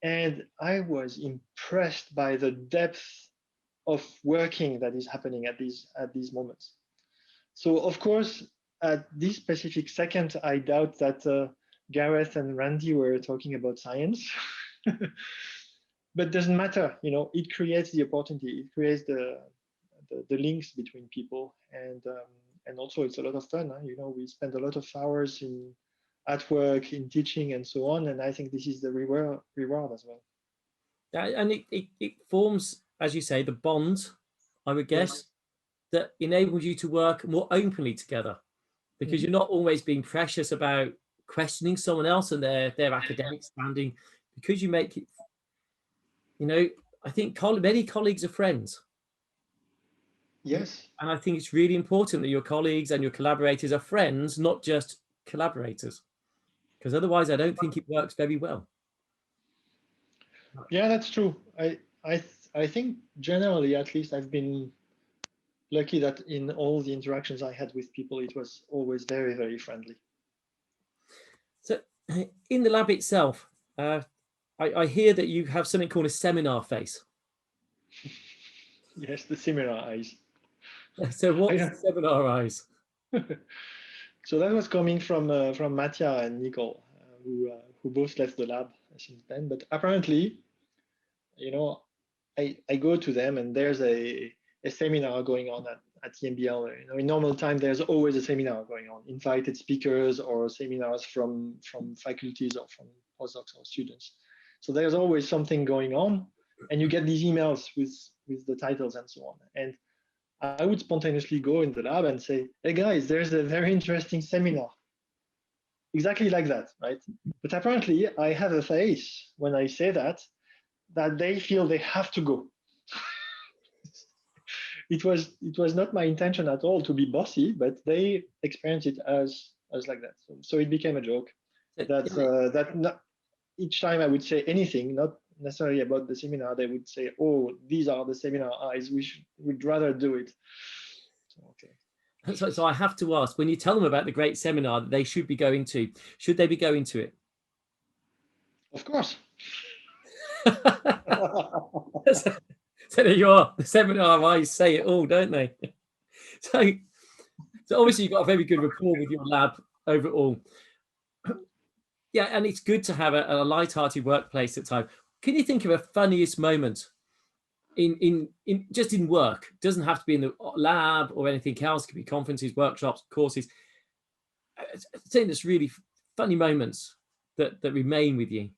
And I was impressed by the depth of working that is happening at these moments. So of course, at this specific second, I doubt that Gareth and Randy were talking about science, but it doesn't matter. It creates the opportunity. It creates the links between people, and also it's a lot of fun. We spend a lot of hours at work, in teaching, and so on. And I think this is the reward as well. And it forms, as you say, the bond, I would guess, that enables you to work more openly together, because you're not always being precious about questioning someone else and their academic standing, because you make it, I think many colleagues are friends. Yes. And I think it's really important that your colleagues and your collaborators are friends, not just collaborators, because otherwise I don't think it works very well. Yeah, that's true. I think generally, at least, I've been lucky that in all the interactions I had with people, it was always very, very friendly. So in the lab itself, I hear that you have something called a seminar face. Yes, the seminar eyes. So what's seminar eyes? So that was coming from Mattia and Nicole, who both left the lab since then. But apparently, I go to them and there's a seminar going on at EMBL. In normal time, there's always a seminar going on, invited speakers or seminars from faculties or from postdocs or students. So there's always something going on, and you get these emails with the titles and so on. And I would spontaneously go in the lab and say, hey guys, there's a very interesting seminar. Exactly like that, right? But apparently I have a face when I say that that they feel they have to go. It was not my intention at all to be bossy, but they experienced it as like that. So it became a joke. Each time I would say anything, not necessarily about the seminar, they would say, "Oh, these are the seminar eyes. We'd rather do it." Okay. So I have to ask, when you tell them about the great seminar that they should be going to, should they be going to it? Of course. So there you are. The seminar eyes say it all, don't they? So obviously you've got a very good rapport with your lab overall. Yeah, and it's good to have a light-hearted workplace at times. Can you think of a funniest moment in just in work? It doesn't have to be in the lab or anything else. It could be conferences, workshops, courses. Something that's really funny moments that remain with you.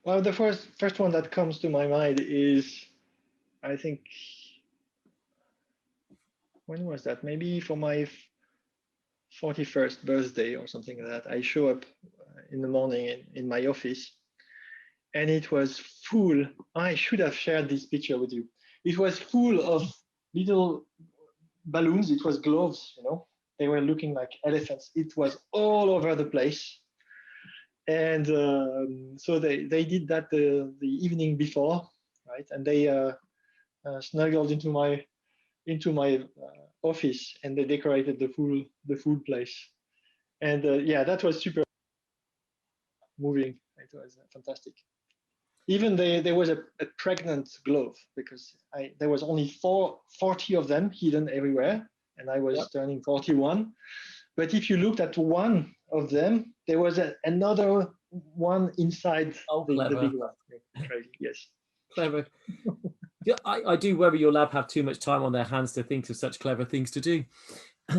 Well, the first one that comes to my mind is, I think, when was that? Maybe for my 41st birthday or something like that. I show up in the morning in my office, and it was full. I should have shared this picture with you. It was full of little balloons. It was gloves, you know. They were looking like elephants. It was all over the place. And so they did that the evening before, right? And they snuggled into my office, and they decorated the full place. And yeah, that was super moving. It was fantastic. Even there was a pregnant glove, because there was only 40 of them hidden everywhere, and I was turning 41. But if you looked at one of them, there was another one inside the big one. Crazy, yes. Clever. Yeah, I do worry your lab have too much time on their hands to think of such clever things to do.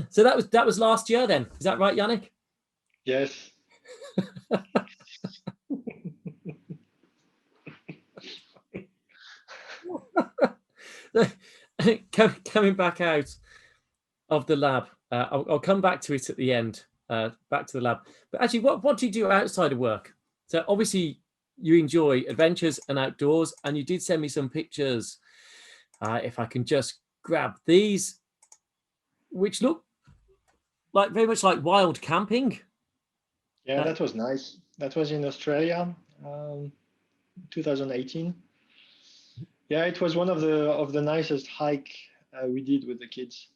So that was last year then. Is that right, Yannick? Yes. Coming back out of the lab, I'll come back to it at the end, back to the lab. But actually, what do you do outside of work? So obviously you enjoy adventures and outdoors, and you did send me some pictures. If I can just grab these, which look like very much like wild camping. Yeah, that was nice. That was in Australia, 2018. Yeah, it was one of the nicest hike we did with the kids.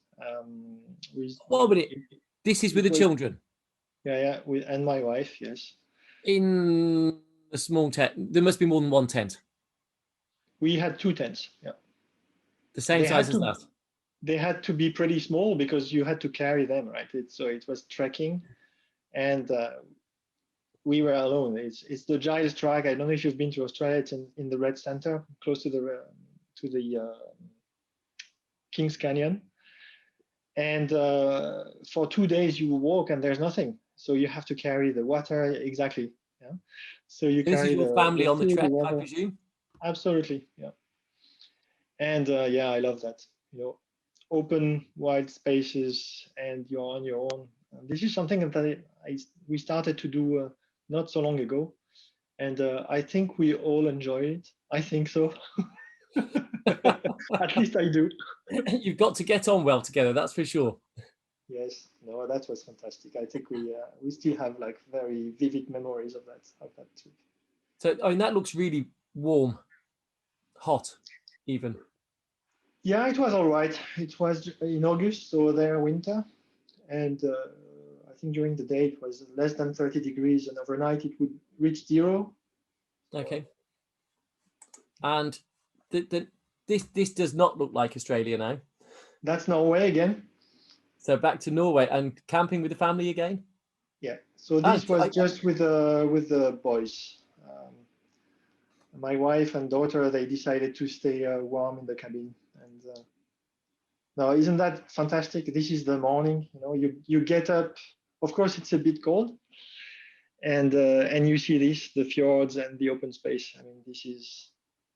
This is with the children. Yeah, and my wife, yes. In a small tent. There must be more than one tent. We had 2 tents. Yeah. The same size as that. They had to be pretty small because you had to carry them, right? So it was trekking, and we were alone. It's the Giles Track. I don't know if you've been to Australia. It's in the Red Centre, close to the Kings Canyon. And for 2 days you walk and there's nothing. So you have to carry the water. Exactly. Yeah. So you carry your family on the trek, I presume? Absolutely. Yeah. And yeah, I love that. You know, open, wide spaces, and you're on your own. This is something that we started to do not so long ago, and I think we all enjoy it. I think so. At least I do. You've got to get on well together, that's for sure. Yes, no, that was fantastic. I think we still have like very vivid memories of that trip. So I mean, that looks really warm, hot, even. Yeah, it was all right. It was in August, so there winter, and I think during the day it was less than 30 degrees, and overnight it would reach 0. Okay. And this does not look like Australia now. That's Norway again. So back to Norway and camping with the family again. Yeah. So this was just with the boys. My wife and daughter, they decided to stay warm in the cabin. And now, isn't that fantastic? This is the morning. You know, you get up. Of course, it's a bit cold, and you see the fjords and the open space. I mean, this is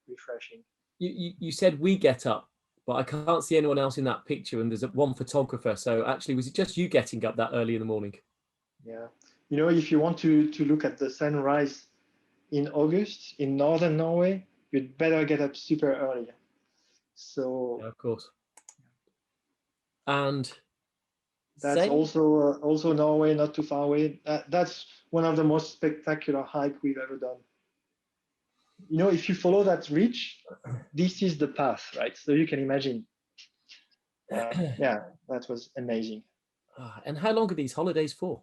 refreshing. You said we get up, but I can't see anyone else in that picture, and there's one photographer. So actually, was it just you getting up that early in the morning? Yeah. You know, if you want to look at the sunrise in August in northern Norway, you'd better get up super early. So Yeah, of course. And that's same. also Norway, not too far away. That's one of the most spectacular hike we've ever done. You know, if you follow that ridge, this is the path, right? So you can imagine. Yeah, that was amazing. And how long are these holidays for?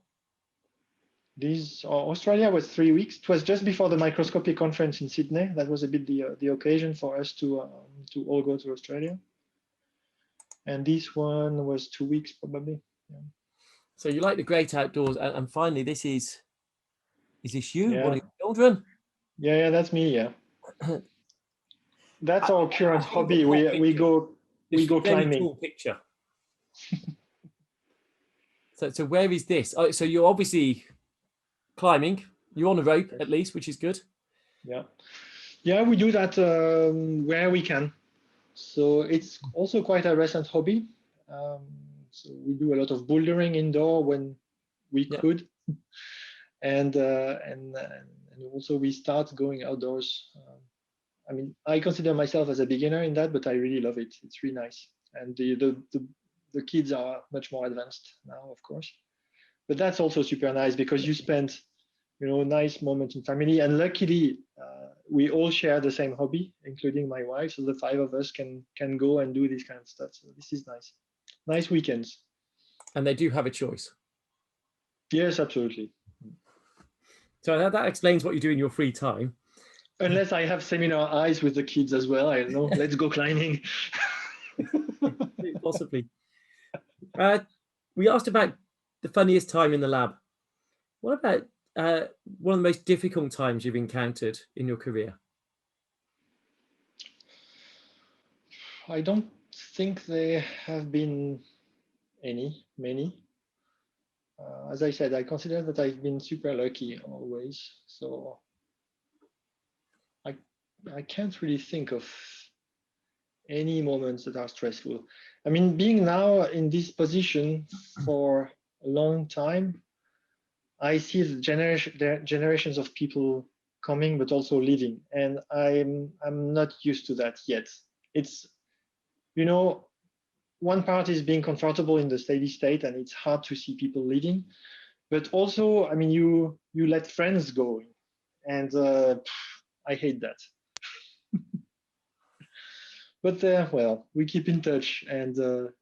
Australia was 3 weeks. It was just before the Microscopy conference in Sydney. That was a bit the occasion for us to all go to Australia. And this one was 2 weeks probably. Yeah. So you like the great outdoors, and finally, is this you, Yeah. one of your children? Yeah, that's me. Yeah, that's our current hobby. We go climbing. Cool picture. So where is this? Oh, so you're obviously climbing. You're on a rope at least, which is good. Yeah, we do that where we can. So it's also quite a recent hobby. So we do a lot of bouldering indoor when we could, and also we start going outdoors. I mean, I consider myself as a beginner in that, but I really love it. It's really nice, and the kids are much more advanced now, of course. But that's also super nice because you spend, nice moments in family, and luckily we all share the same hobby, including my wife. So the 5 of us can go and do this kind of stuff. So this is nice. Nice weekends. And they do have a choice. Yes, absolutely. So that explains what you do in your free time. Unless I have seminar eyes with the kids as well. I don't know. Let's go climbing. Possibly. We asked about the funniest time in the lab. What about one of the most difficult times you've encountered in your career? I don't think there have been many. As I said, I consider that I've been super lucky always. So I can't really think of any moments that are stressful. I mean, being now in this position for a long time, I see the generations of people coming, but also leaving, and I'm not used to that yet. It's, one part is being comfortable in the steady state, and it's hard to see people leaving. But also, I mean, you let friends go, and I hate that. But well, we keep in touch, and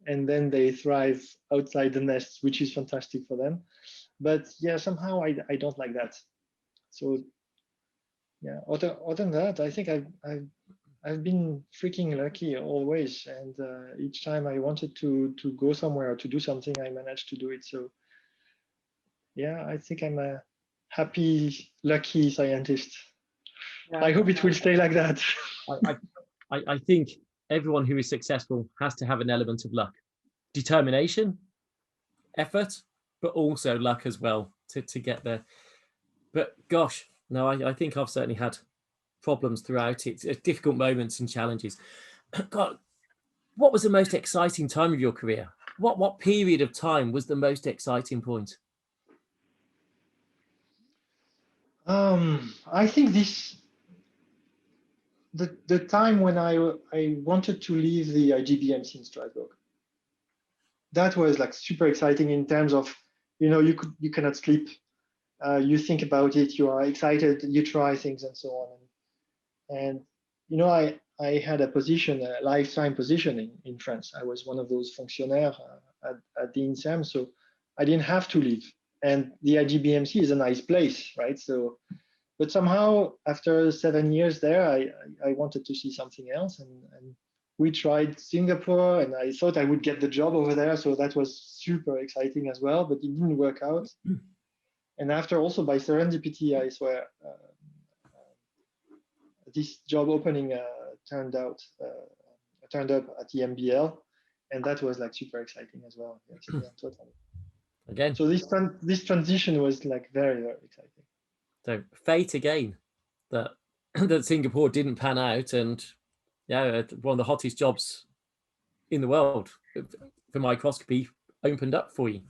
then they thrive outside the nest, which is fantastic for them. But yeah, somehow I don't like that. So yeah, other than that, I think I've been freaking lucky always, and each time I wanted to go somewhere or to do something, I managed to do it. So yeah, I think I'm a happy, lucky scientist. I hope it will stay like that. I think everyone who is successful has to have an element of luck, determination, effort, but also luck as well to get there. But gosh, no, I think I've certainly had problems throughout it. It's difficult moments and challenges. God, what was the most exciting time of your career? What period of time was the most exciting point? I think the time when I wanted to leave the IGBMC in Strasbourg. That was like super exciting in terms of, you cannot sleep. You think about it, you are excited, you try things and so on. And I had a position, a lifetime position in France. I was one of those fonctionnaires at the INSERM, so I didn't have to leave. And the IGBMC is a nice place, right? So, but somehow after 7 years there, I wanted to see something else, and we tried Singapore, and I thought I would get the job over there. So that was super exciting as well, but it didn't work out. And after, also by serendipity, I swear, this job opening turned up at the Embl, and that was like super exciting as well. Yes, yeah, totally. Again. So this transition was like very, very exciting. So fate again, that Singapore didn't pan out, and yeah, one of the hottest jobs in the world for microscopy opened up for you,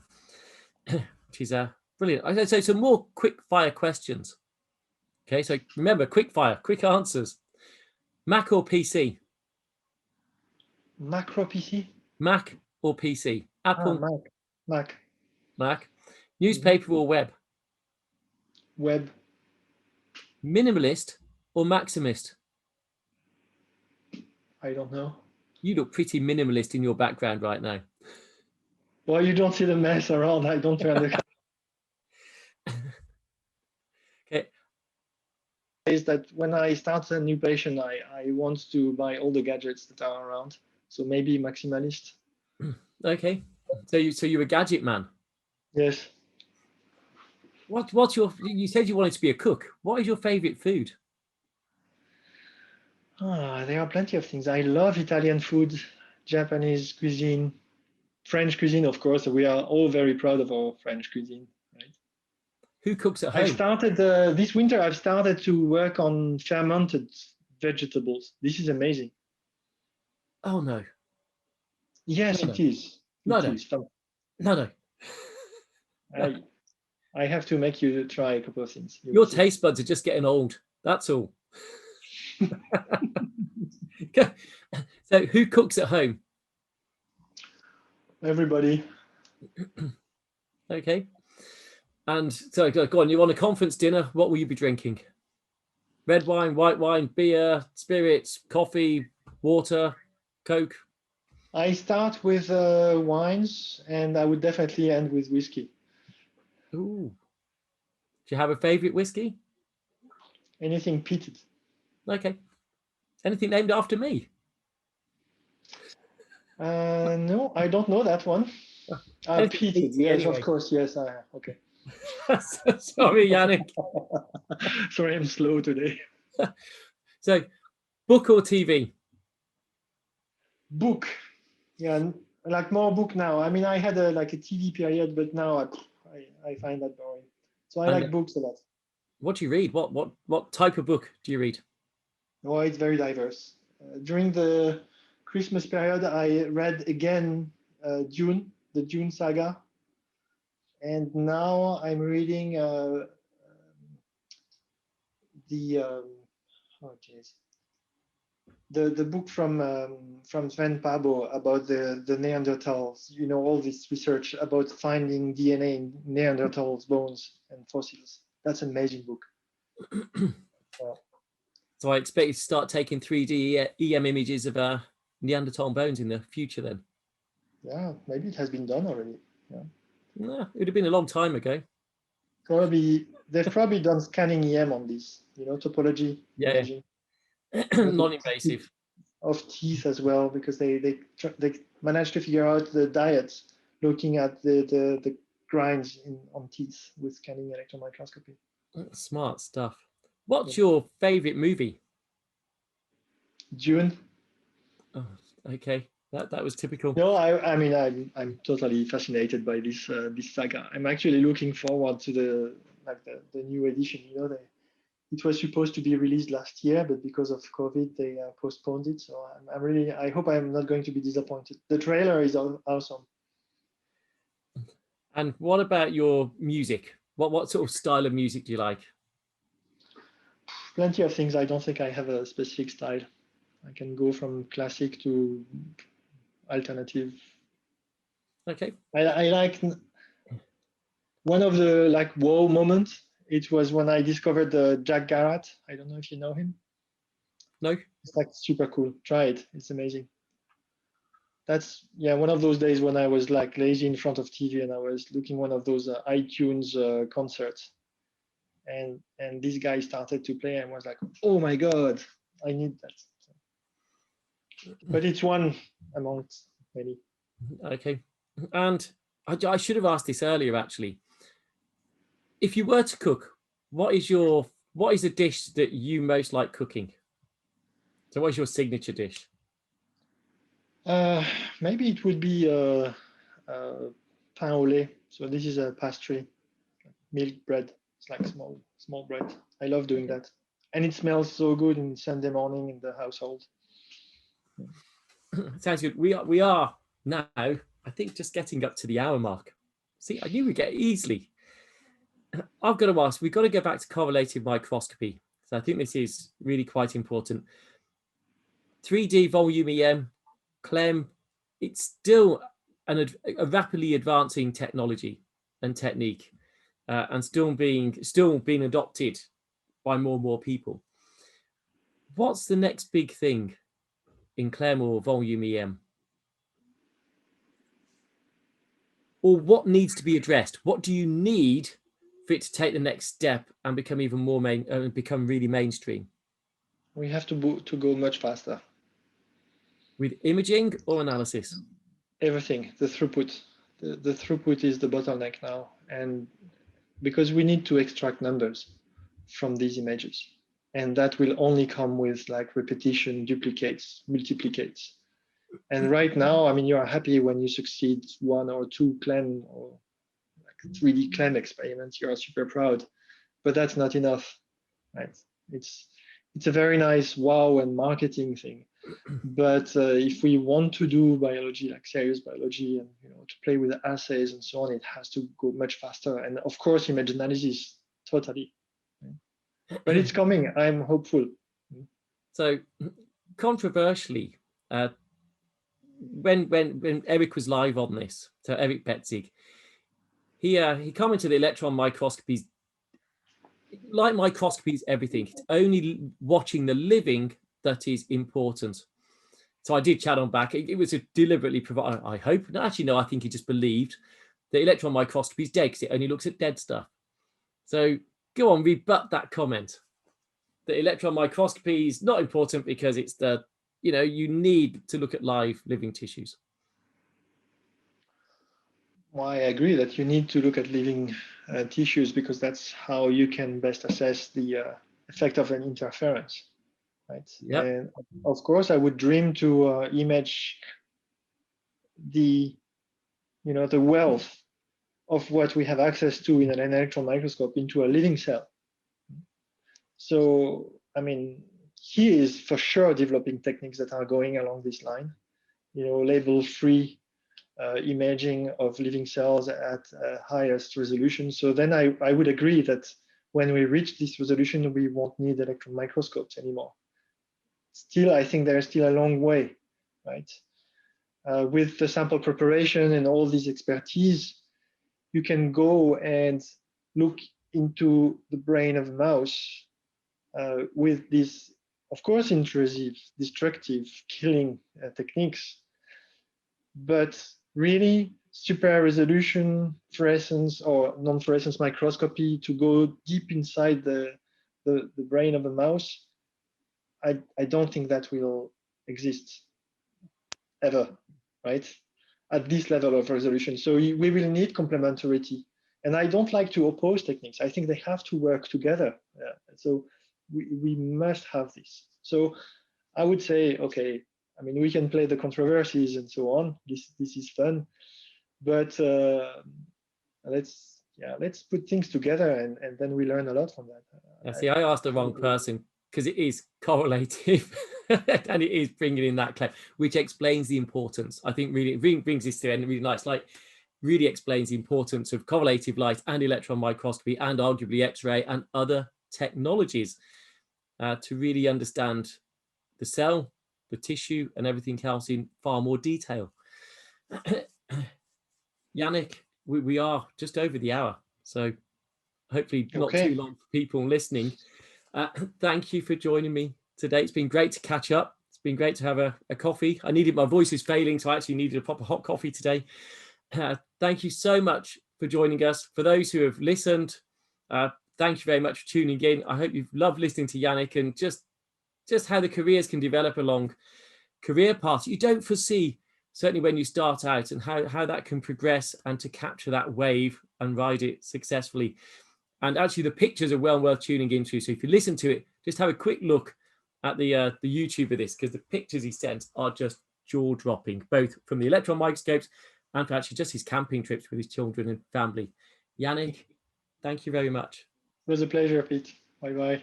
which is brilliant. So some more quick fire questions. Okay, so remember, quick fire, quick answers. Mac or PC? Macro PC? Mac or PC? Apple, Mac. Mac. Mac. Newspaper or web? Web. Minimalist or maximist? I don't know. You look pretty minimalist in your background right now. Well, you don't see the mess around. I don't turn the. Okay. Is that when I start a new patient, I want to buy all the gadgets that are around. So maybe maximalist. Okay. So you're a gadget man. Yes. What's your? You said you wanted to be a cook. What is your favorite food? There are plenty of things. I love Italian food, Japanese cuisine, French cuisine, of course. We are all very proud of our French cuisine, right? Who cooks at home? I've started this winter. I've started to work on fermented vegetables. This is amazing. Oh no. Yes, No, it is. No, It no. is. No. I have to make you try a couple of things. Your taste buds are just getting old. That's all. So who cooks at home? Everybody. Okay. And so go on, you're on a conference dinner. What will you be drinking? Red wine, white wine, beer, spirits, coffee, water, Coke? I start with wines, and I would definitely end with whiskey. Ooh. Do you have a favorite whiskey? Anything peated. Okay. Anything named after me? No, I don't know that one. Peated, yes, anyway. Of course, yes. Okay. Sorry, Yannick. Sorry, I'm slow today. So, book or TV? Book. Yeah, like more book now. I mean, I had a TV period, but now I find that boring. So I like books a lot. What do you read? What type of book do you read? Oh, it's very diverse. During the Christmas period, I read again Dune, the Dune saga. And now I'm reading the book from Sven Pabo about the Neanderthals. You know, all this research about finding DNA in Neanderthals bones and fossils. That's an amazing book. So I expect you to start taking 3D EM images of Neanderthal bones in the future then. Yeah, maybe it has been done already. Yeah. No, it would have been a long time ago. Probably they've probably done scanning EM on this, topology. Yeah. Non-invasive. Of teeth as well, because they managed to figure out the diets looking at the grinds on teeth with scanning electron microscopy. Smart stuff. What's your favorite movie? Dune. Oh, okay. That was typical. No, I mean I'm totally fascinated by this saga. I'm actually looking forward to the new edition. It was supposed to be released last year, but because of COVID, they postponed it. So I hope I'm not going to be disappointed. The trailer is awesome. And what about your music? What sort of style of music do you like? Plenty of things. I don't think I have a specific style. I can go from classic to alternative. Okay. I like one of the wow moments. It was when I discovered Jack Garratt. I don't know if you know him. No. It's super cool. Try it. It's amazing. That's one of those days when I was lazy in front of TV and I was looking one of those iTunes concerts, and this guy started to play and was like, oh my god, I need that. But it's one amongst many. Okay. And I should have asked this earlier actually. If you were to cook, what is a dish that you most like cooking? So what is your signature dish? Maybe it would be pain au lait. So this is a pastry, milk bread. It's like small bread. I love doing that, and it smells so good in Sunday morning in the household. Sounds good. We are now, I think, just getting up to the hour mark. See, I knew we'd get easily. I've got to ask, we've got to go back to correlative microscopy. So I think this is really quite important. 3D volume EM, CLEM, it's still a rapidly advancing technology and technique, and still being adopted by more and more people. What's the next big thing in CLEM or volume EM? Or what needs to be addressed? What do you need for it to take the next step and become even more become really mainstream? We have to go much faster. With imaging or analysis? Everything, the throughput. The throughput is the bottleneck now, and because we need to extract numbers from these images, and that will only come with like repetition, duplicates, multiplicates. And right now, I mean, you are happy when you succeed 1 or 2 CLEM or like 3D CLEM experiments. You are super proud, but that's not enough, right? It's a very nice wow and marketing thing, but if we want to do biology, like serious biology, and to play with assays and so on, it has to go much faster. And of course, image analysis, totally. But it's coming. I'm hopeful. So, controversially, when Eric was live on this, so Eric Betzig, he commented that electron microscopy is like microscopy is everything. It's only watching the living that is important. So I did chat on back. It was a deliberately provided, I hope. No, actually, no, I think he just believed that electron microscopy is dead because it only looks at dead stuff. So go on, rebut that comment. That electron microscopy is not important because it's you need to look at live living tissues. Well, I agree that you need to look at living tissues because that's how you can best assess the effect of an interference, right? Yep. And of course, I would dream to image the wealth of what we have access to in an electron microscope into a living cell. So, I mean, he is for sure developing techniques that are going along this line, label-free imaging of living cells at highest resolution. So then I would agree that when we reach this resolution, we won't need electron microscopes anymore. Still, I think there's still a long way, right? With the sample preparation and all this expertise, you can go and look into the brain of a mouse with these, of course, intrusive, destructive, killing techniques, but really super resolution fluorescence or non-fluorescence microscopy to go deep inside the brain of a mouse, I don't think that will exist ever, right? At this level of resolution. So we will need complementarity. And I don't like to oppose techniques. I think they have to work together. So we must have this. So I would say, okay, I mean, we can play the controversies and so on. This is fun, but let's put things together and then we learn a lot from that. See, I asked the wrong person because it is correlative and it is bringing in that claim, which explains the importance. I think really brings this to end really nice, like really explains the importance of correlative light and electron microscopy and arguably X-ray and other technologies to really understand the cell, the tissue and everything else in far more detail. Yannick, we are just over the hour, so hopefully not too long for people listening. Thank you for joining me today. It's been great to catch up. It's been great to have a coffee. My voice is failing, so I actually needed a proper hot coffee today. Thank you so much for joining us. For those who have listened, thank you very much for tuning in. I hope you've loved listening to Yannick and just how the careers can develop along career paths you don't foresee, certainly when you start out, and how that can progress and to capture that wave and ride it successfully. And actually the pictures are well worth tuning into. So if you listen to it, just have a quick look at the YouTube of this, because the pictures he sent are just jaw-dropping, both from the electron microscopes and for actually just his camping trips with his children and family. Yannick, thank you very much. It was a pleasure, Pete. Bye-bye.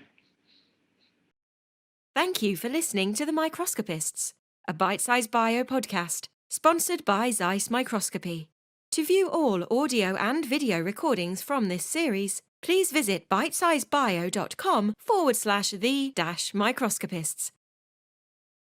Thank you for listening to The Microscopists, a bite-sized bio podcast sponsored by Zeiss Microscopy. To view all audio and video recordings from this series, please visit bitesizebio.com/the-microscopists